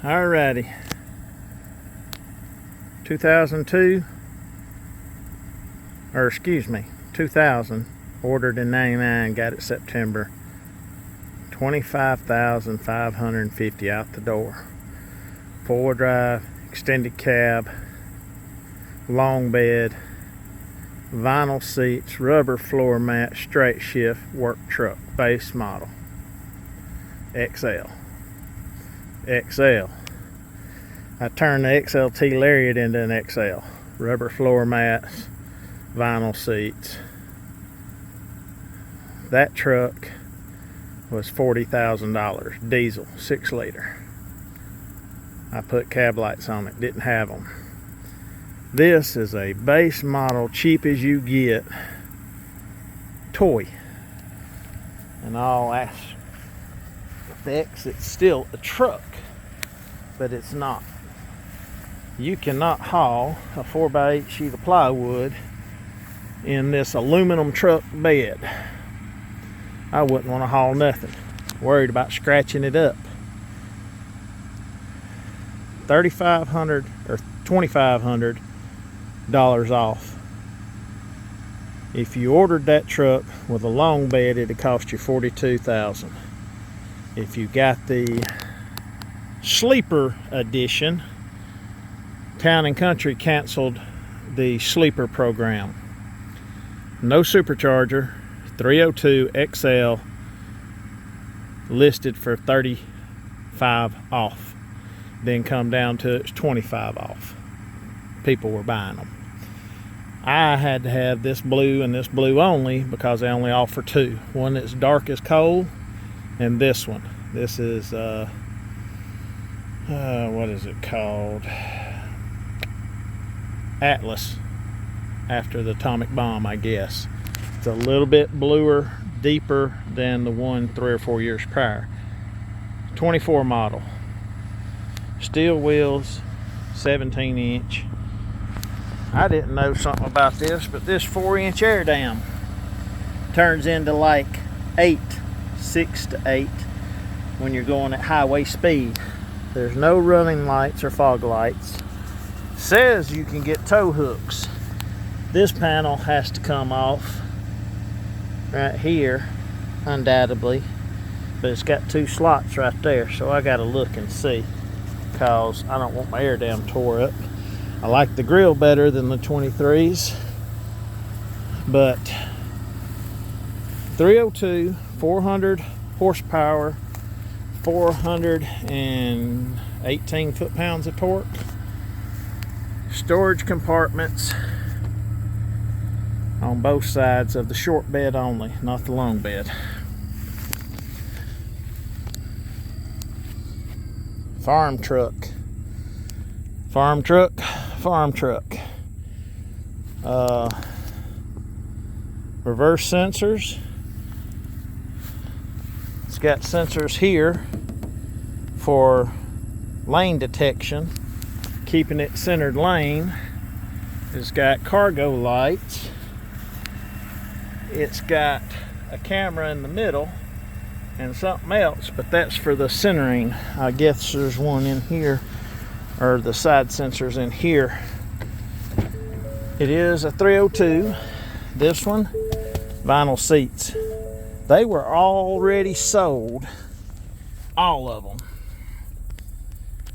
Alrighty. 2002, or excuse me, 2000. Ordered in 99, got it September. 25,550 out the door. 4-wheel drive, extended cab, long bed, vinyl seats, rubber floor mat, straight shift, work truck, base model. XL. XL. I turned the XLT Lariat into an XL. Rubber floor mats, vinyl seats. That truck was $40,000, diesel, 6 liter. I put cab lights on it, didn't have them. This is a base model, cheap as you get, toy. And all aspects, it's still a truck, but it's not. You cannot haul a 4x8 sheet of plywood in this aluminum truck bed. I wouldn't want to haul nothing. Worried about scratching it up. $3,500 or $2,500 off. If you ordered that truck with a long bed, it'd cost you $42,000. If you got the sleeper edition, Town and Country canceled the sleeper program. No supercharger, 302 XL, listed for 35 off. Then come down to it's 25 off. People were buying them. I had to have this blue and this blue only because they only offer two. One that's dark as coal, and this one. This is what is it called? Atlas, after the atomic bomb, I guess. It's a little bit bluer, deeper than the one 3 or 4 years prior. 24 model. Steel wheels, 17-inch. I didn't know something about this, but this 4-inch air dam turns into like 6 to 8 when you're going at highway speed. There's no running lights or fog lights. Says you can get tow hooks. This panel has to come off right here, undoubtedly, but it's got 2 slots right there, so I gotta look and see, because I don't want my air dam tore up. I like the grill better than the 23s, but 302, 400 horsepower, 418 foot-pounds of torque. Storage compartments on both sides of the short bed only, not the long bed. Farm truck. Farm truck. Farm truck. Reverse sensors. It's got sensors here for lane detection, keeping it centered lane. It's got cargo lights. It's got a camera in the middle and something else, but that's for the centering. I guess there's one in here, or the side sensors in here. It is a 302. This one, vinyl seats. They were already sold, all of them,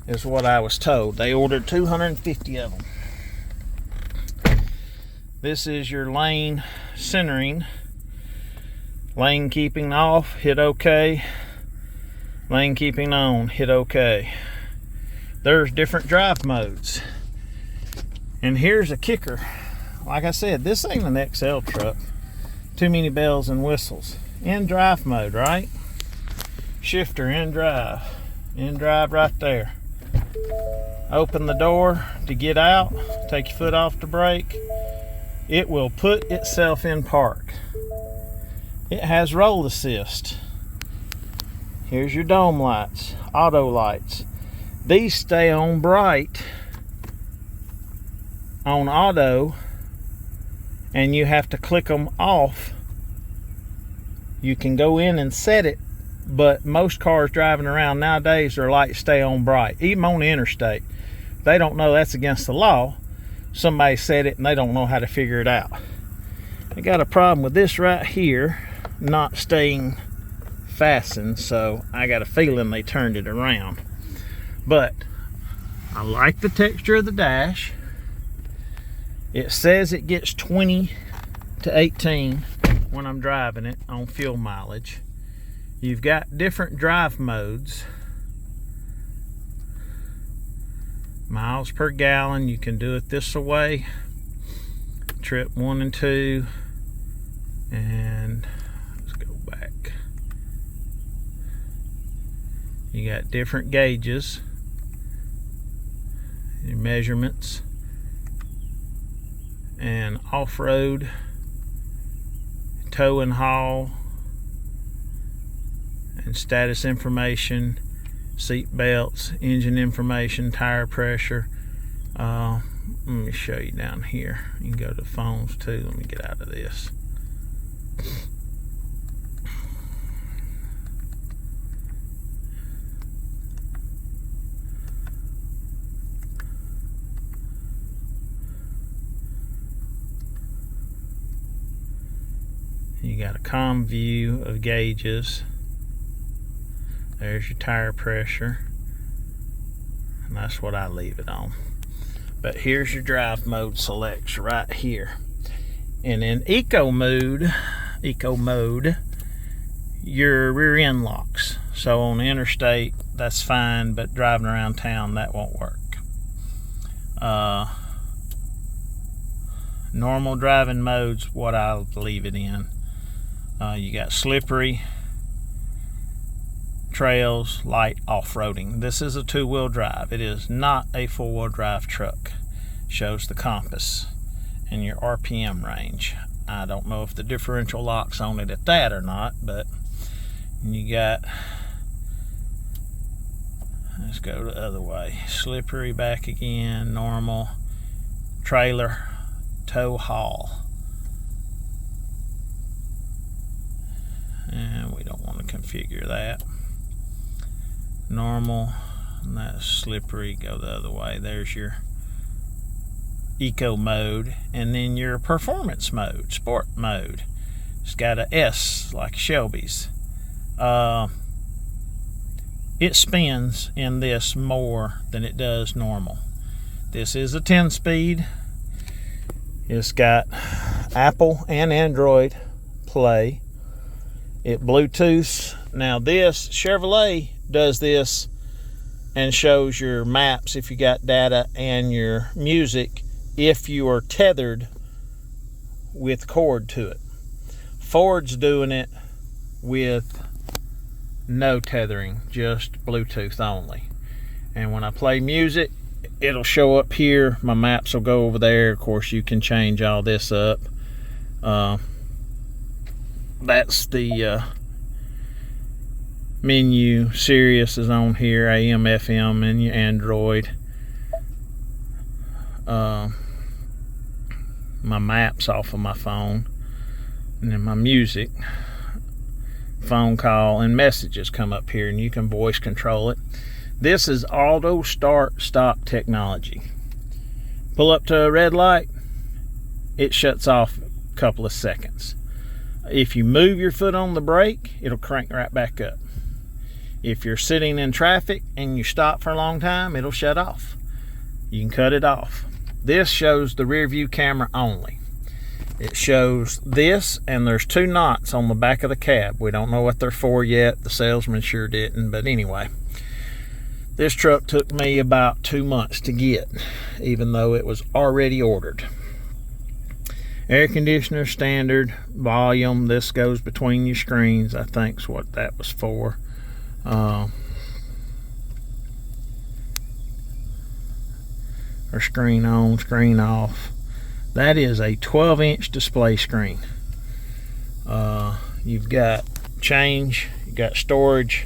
is what I was told. They ordered 250 of them. This is your lane centering. Lane keeping off, hit OK. Lane keeping on, hit OK. There's different drive modes. And here's a kicker. Like I said, this ain't an XL truck. Too many bells and whistles. In drive mode, right? Shifter in drive. In drive right there. Open the door to get out. Take your foot off the brake. It will put itself in park. It has roll assist. Here's your dome lights, auto lights. These stay on bright on auto, and you have to click them off. You can go in and set it but most cars driving around nowadays, their lights stay on bright, even on the interstate. They don't know that's against the law. Somebody said it and they don't know how to figure it out. I got a problem with this right here not staying fastened, so I got a feeling they turned it around. But I like the texture of the dash. It says it gets 20 to 18 when I'm driving it on fuel mileage. You've got different drive modes. Miles per gallon, you can do it this way. Trip 1 and 2. And let's go back. You got different gauges, your measurements, and off-road, tow and haul, and status information, seat belts, engine information, tire pressure. Let me show you down here. You can go to phones too. Let me get out of this. You got a comm view of gauges. There's your tire pressure, and that's what I leave it on. But here's your drive mode selects right here. And in eco mode, your rear end locks. So on the interstate, that's fine, but driving around town, that won't work. Normal driving mode's what I'll leave it in. You got slippery, trails, light, off-roading. This is a two-wheel drive. It is not a four-wheel drive truck. Shows the compass and your RPM range. I don't know if the differential lock's on it at that or not, but you got, let's go the other way. Slippery back again, normal, trailer, tow, haul. And we don't want to configure that. Normal, and that's slippery, go the other way. There's your eco mode, and then your performance mode, sport mode. It's got a S like Shelby's. It spins in this more than it does normal. This is a 10-speed. It's got Apple and Android Play. It Bluetooths. Now this Chevrolet does this and shows your maps if you got data and your music if you are tethered with cord to it. Ford's doing it with no tethering, just Bluetooth only. And when I play music, it'll show up here. My maps will go over there. Of course, you can change all this up. That's the menu. Sirius is on here, AM, FM, and your Android. My maps off of my phone, and then my music, phone call, and messages come up here, and you can voice control it. This is auto start stop technology. Pull up to a red light, it shuts off a couple of seconds. If you move your foot on the brake, it'll crank right back up. If you're sitting in traffic and you stop for a long time, it'll shut off. You can cut it off. This shows the rear view camera only. It shows this, and there's 2 knots on the back of the cab. We don't know what they're for yet. The salesman sure didn't, but anyway. This truck took me about 2 months to get, even though it was already ordered. Air conditioner, standard, volume. This goes between your screens, I think's what that was for. Or screen on, screen off. That is a 12-inch display screen. You've got change, you've got storage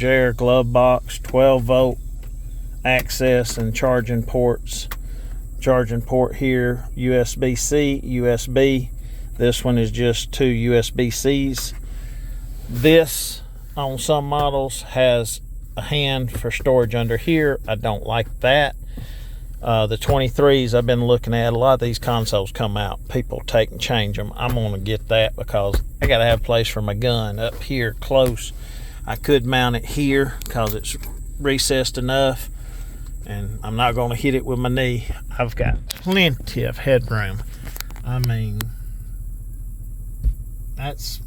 air, glove box, 12-volt access and charging ports. Charging port here, USB-C, USB. This one is just 2 USB-Cs. This on some models has a hand for storage under here. I don't like that. The 23s I've been looking at, a lot of these consoles come out, people take and change them. I'm going to get that because I got to have a place for my gun up here close. I could mount it here because it's recessed enough, and I'm not going to hit it with my knee. I've got plenty of headroom. I mean, that's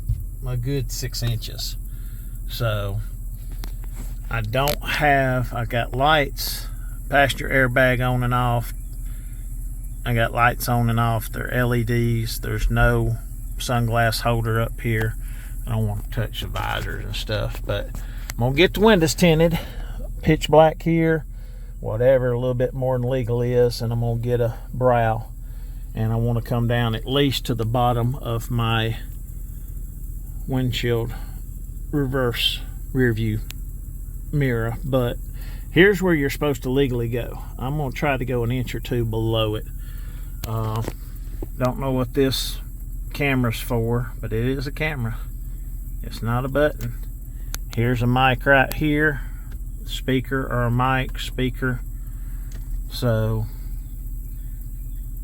a good 6 inches. So I got lights, passenger airbag on and off. I got lights on and off. They're LEDs. There's no sunglass holder up here. I don't want to touch the visors and stuff, but I'm gonna get the windows tinted, pitch black here, whatever a little bit more than legal is, and I'm gonna get a brow, and I want to come down at least to the bottom of my windshield reverse rear view mirror. But here's where you're supposed to legally go. I'm gonna try to go an inch or two below it. Don't know what this camera's for, but it is a camera. It's not a button. Here's a mic right here, speaker or a mic speaker. So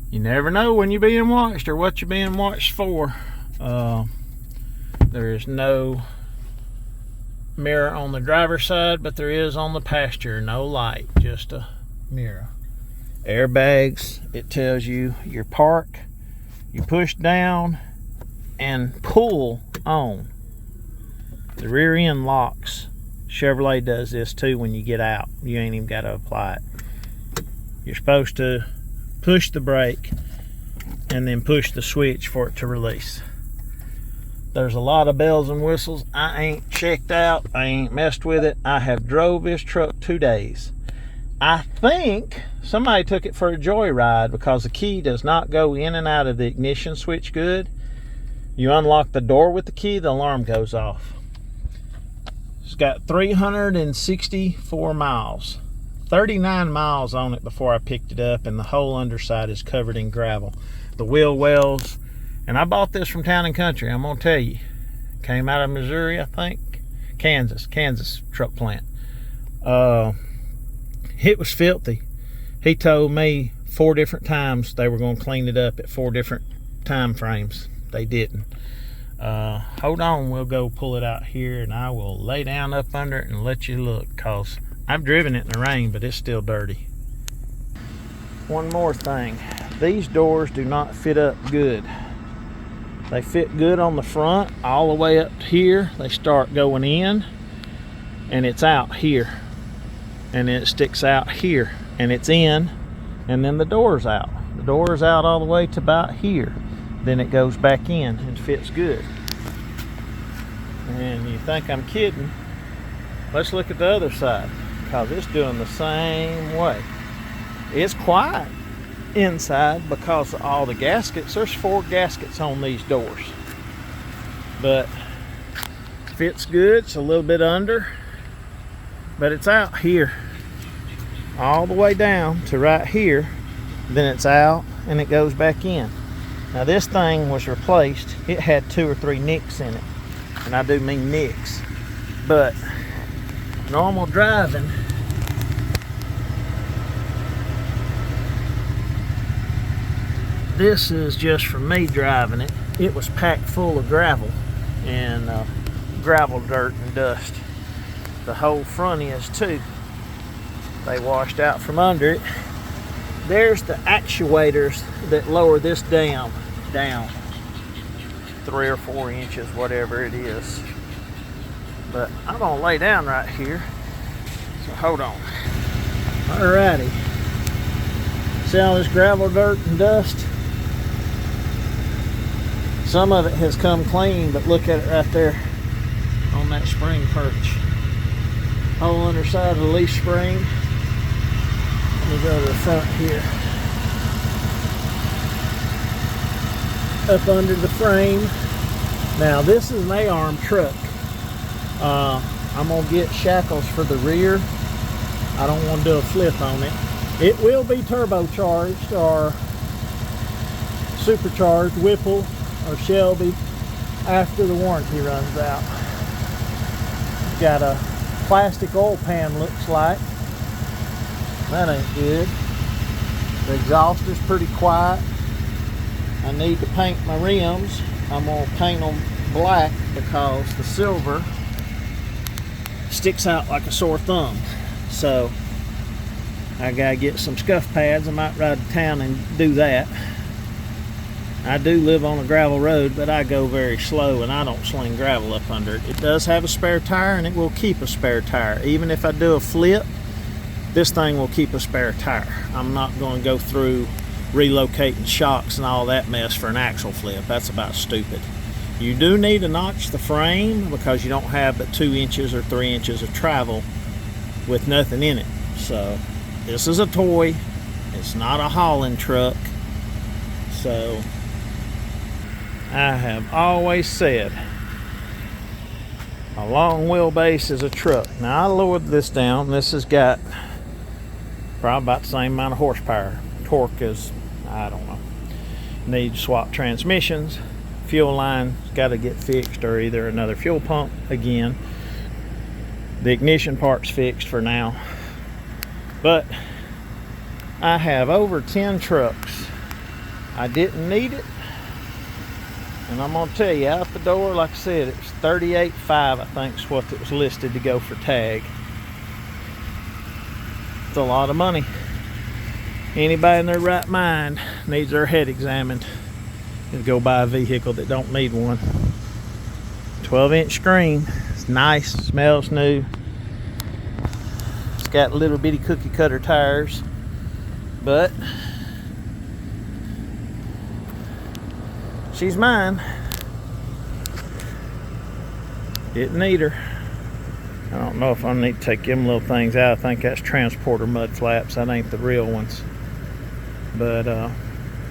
you never know when you're being watched or what you're being watched for. There is no mirror on the driver's side, but there is on the passenger. No light, just a mirror. Airbags, it tells you your park, you push down and pull on. The rear end locks. Chevrolet does this too when you get out. You ain't even got to apply it. You're supposed to push the brake and then push the switch for it to release. There's a lot of bells and whistles. I ain't checked out. I ain't messed with it. I have drove this truck 2 days. I think somebody took it for a joyride because the key does not go in and out of the ignition switch good. You unlock the door with the key, the alarm goes off. It's got 364 miles. 39 miles on it before I picked it up, and the whole underside is covered in gravel. The wheel wells, and I bought this from Town and Country, I'm gonna tell you. Came out of Missouri, I think. Kansas truck plant. It was filthy. He told me 4 different times they were gonna clean it up at 4 different time frames. They didn't. Hold on, we'll go pull it out here and I will lay down up under it and let you look, cause I've driven it in the rain, but it's still dirty. One more thing, these doors do not fit up good. They fit good on the front all the way up here. They start going in and it's out here, and then it sticks out here and it's in, and then the door's out. The door's out all the way to about here. Then it goes back in and fits good. And you think I'm kidding? Let's look at the other side, because it's doing the same way. It's quiet inside because of all the gaskets. There's 4 gaskets on these doors, but fits good. It's a little bit under, but it's out here all the way down to right here. Then it's out and it goes back in. Now this thing was replaced. It had 2 or 3 nicks in it, and I do mean nicks, but normal driving, this is just for me driving it. It was packed full of gravel and gravel dirt and dust. The whole front is too. They washed out from under it. There's the actuators that lower this down 3 or 4 inches, whatever it is. But I'm gonna lay down right here, so hold on. Alrighty, see all this gravel, dirt, and dust? Some of it has come clean, but look at it right there on that spring perch. Whole underside of the leaf spring. Let me go to the front here. Up under the frame. Now this is an A-arm truck. I'm gonna get shackles for the rear. I don't want to do a flip on it. It will be turbocharged or supercharged, Whipple or Shelby, after the warranty runs out. got a plastic oil pan, looks like. That ain't good. The exhaust is pretty quiet. I need to paint my rims. I'm gonna paint them black because the silver sticks out like a sore thumb. So I gotta get some scuff pads. I might ride to town and do that. I do live on a gravel road, but I go very slow and I don't sling gravel up under it. It does have a spare tire and it will keep a spare tire. Even if I do a flip, this thing will keep a spare tire. I'm not going to go through relocating shocks and all that mess for an axle flip. That's about stupid. You do need to notch the frame because you don't have but 2 inches or 3 inches of travel with nothing in it. So this is a toy. It's not a hauling truck. So I have always said a long wheelbase is a truck. Now I lowered this down. This has got probably about the same amount of horsepower. Torque is, I don't know. Need to swap transmissions. Fuel line's got to get fixed, or either another fuel pump again. The ignition part's fixed for now. But I have over 10 trucks. I didn't need it. And I'm gonna tell you, out the door, like I said, it was $38.5, I think is what it was listed to go for tag. It's a lot of money. Anybody in their right mind needs their head examined and go buy a vehicle that don't need one. 12-inch screen. It's nice, smells new. It's got little bitty cookie cutter tires, but she's mine. Didn't need her. I don't know if I need to take them little things out. I think that's transporter mud flaps. That ain't the real ones. But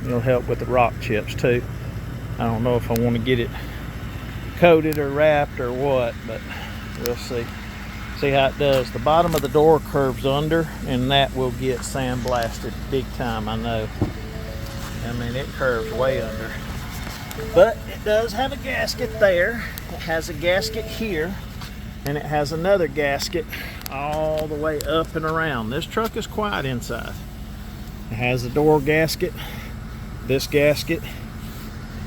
it'll help with the rock chips too. I don't know if I want to get it coated or wrapped or what, but we'll see. See how it does. The bottom of the door curves under, and that will get sandblasted big time, I know. I mean, it curves way under. But it does have a gasket there. It has a gasket here, and it has another gasket all the way up and around. This truck is quiet inside. It has a door gasket, this gasket.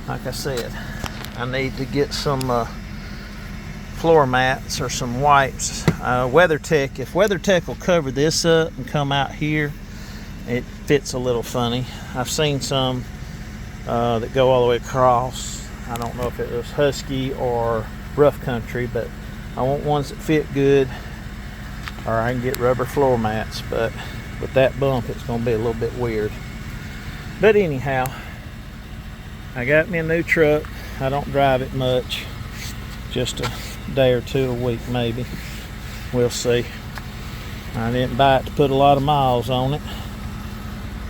Like I said, I need to get some floor mats or some wipes. WeatherTech, if WeatherTech will cover this up and come out here, it fits a little funny. I've seen some that go all the way across. I don't know if it was Husky or Rough Country, but I want ones that fit good, or I can get rubber floor mats. But with that bump, it's going to be a little bit weird. But anyhow, I got me a new truck. I don't drive it much, just a day or two a week maybe. We'll see. I didn't buy it to put a lot of miles on it.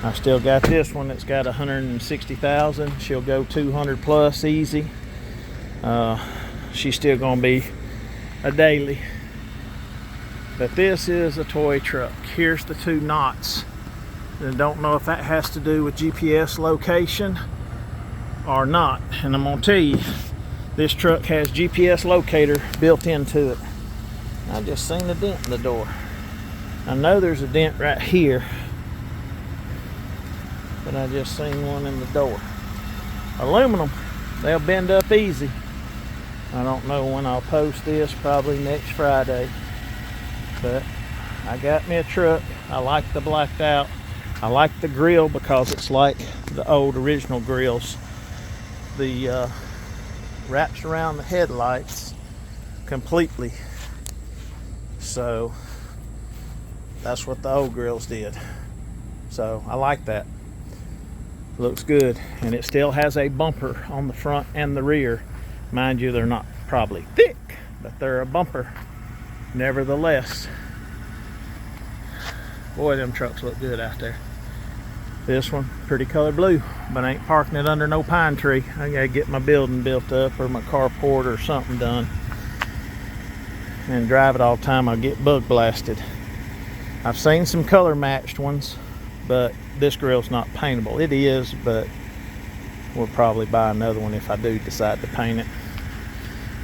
I still got this one that's got 160,000. She'll go 200 plus easy. She's still gonna be a daily. But this is a toy truck. Here's the 2 knots. I don't know if that has to do with GPS location or not. And I'm gonna tell you, this truck has GPS locator built into it. I just seen a dent in the door. I know there's a dent right here, but I just seen one in the door. Aluminum, they'll bend up easy. I don't know when I'll post this, probably next Friday. But I got me a truck. I like the blacked out. I like the grill because it's like the old original grills. The wraps around the headlights completely. So that's what the old grills did. So I like that. Looks good. And it still has a bumper on the front and the rear. Mind you, they're not probably thick, but they're a bumper nevertheless. Boy, them trucks look good out there. This one, pretty color blue, but I ain't parking it under no pine tree. I gotta get my building built up or my carport or something done and drive it all the time. I'll get bug blasted. I've seen some color matched ones, but this grill's not paintable. It is, but we'll probably buy another one if I do decide to paint it.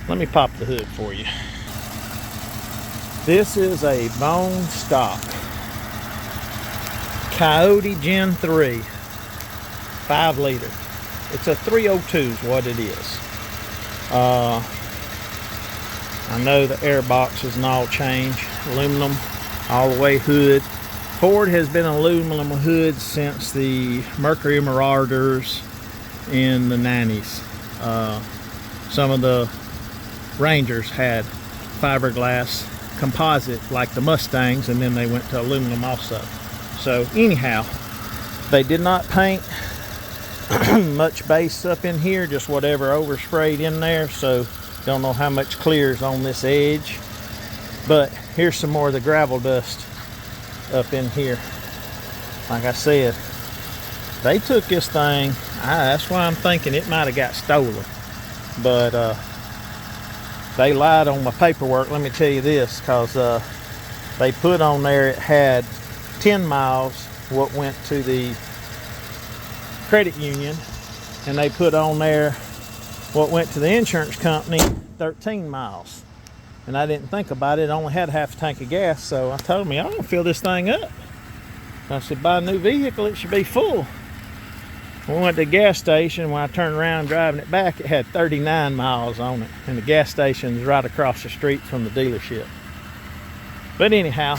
Let me pop the hood for you. This is a bone stock Coyote Gen 3 5 liter. It's a 302 is what it is. I know the air boxes and all change. Aluminum all the way hood. Ford has been aluminum hood since the Mercury Marauders in the 90s. Some of the Rangers had fiberglass composite like the Mustangs, and then they went to aluminum also. So anyhow, they did not paint much base up in here, just whatever oversprayed in there, so don't know how much clears on this edge. But here's some more of the gravel dust up in here. Like I said, they took this thing, that's why I'm thinking it might have got stolen, but they lied on my paperwork. Let me tell you this, because they put on there it had 10 miles what went to the credit union, and they put on there what went to the insurance company 13 miles. And I didn't think about it. It only had half a tank of gas, so I told me, I'm gonna fill this thing up. I said, buy a new vehicle, it should be full. We went to the gas station. When I turned around driving it back, it had 39 miles on it, and the gas station's right across the street from the dealership. But anyhow,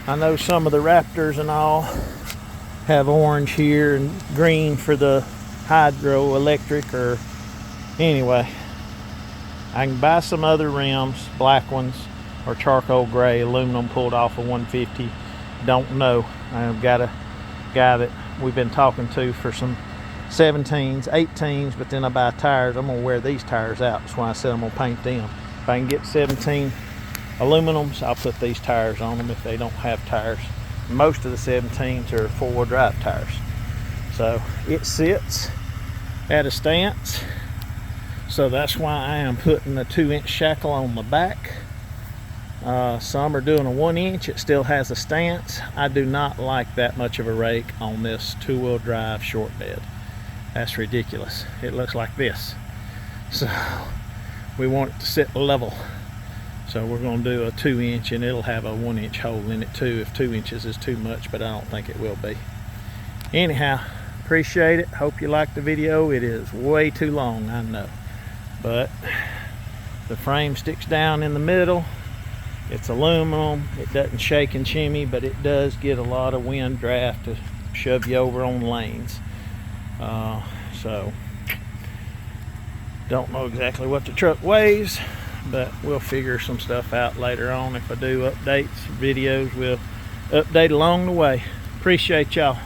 I know some of the Raptors and all have orange here and green for the hydroelectric, or anyway, I can buy some other rims, black ones or charcoal gray, aluminum pulled off of 150. Don't know. I've got a guy that we've been talking to for some 17s, 18s, but then I buy tires. I'm gonna wear these tires out. That's why I said I'm gonna paint them. If I can get 17 aluminums, I'll put these tires on them if they don't have tires. Most of the 17s are four-wheel drive tires. So it sits at a stance. So that's why I am putting a 2-inch shackle on the back. Some are doing a 1-inch. It still has a stance. I do not like that much of a rake on this 2-wheel drive short bed. That's ridiculous. It looks like this. So we want it to sit level. So we're going to do a 2-inch, and it'll have a 1-inch hole in it too if 2 inches is too much, but I don't think it will be. Anyhow, appreciate it. Hope you liked the video. It is way too long, I know. But the frame sticks down in the middle. It's aluminum. It doesn't shake and shimmy, but it does get a lot of wind draft to shove you over on lanes. So don't know exactly what the truck weighs, but we'll figure some stuff out later on. If I do updates, videos, we'll update along the way. Appreciate y'all.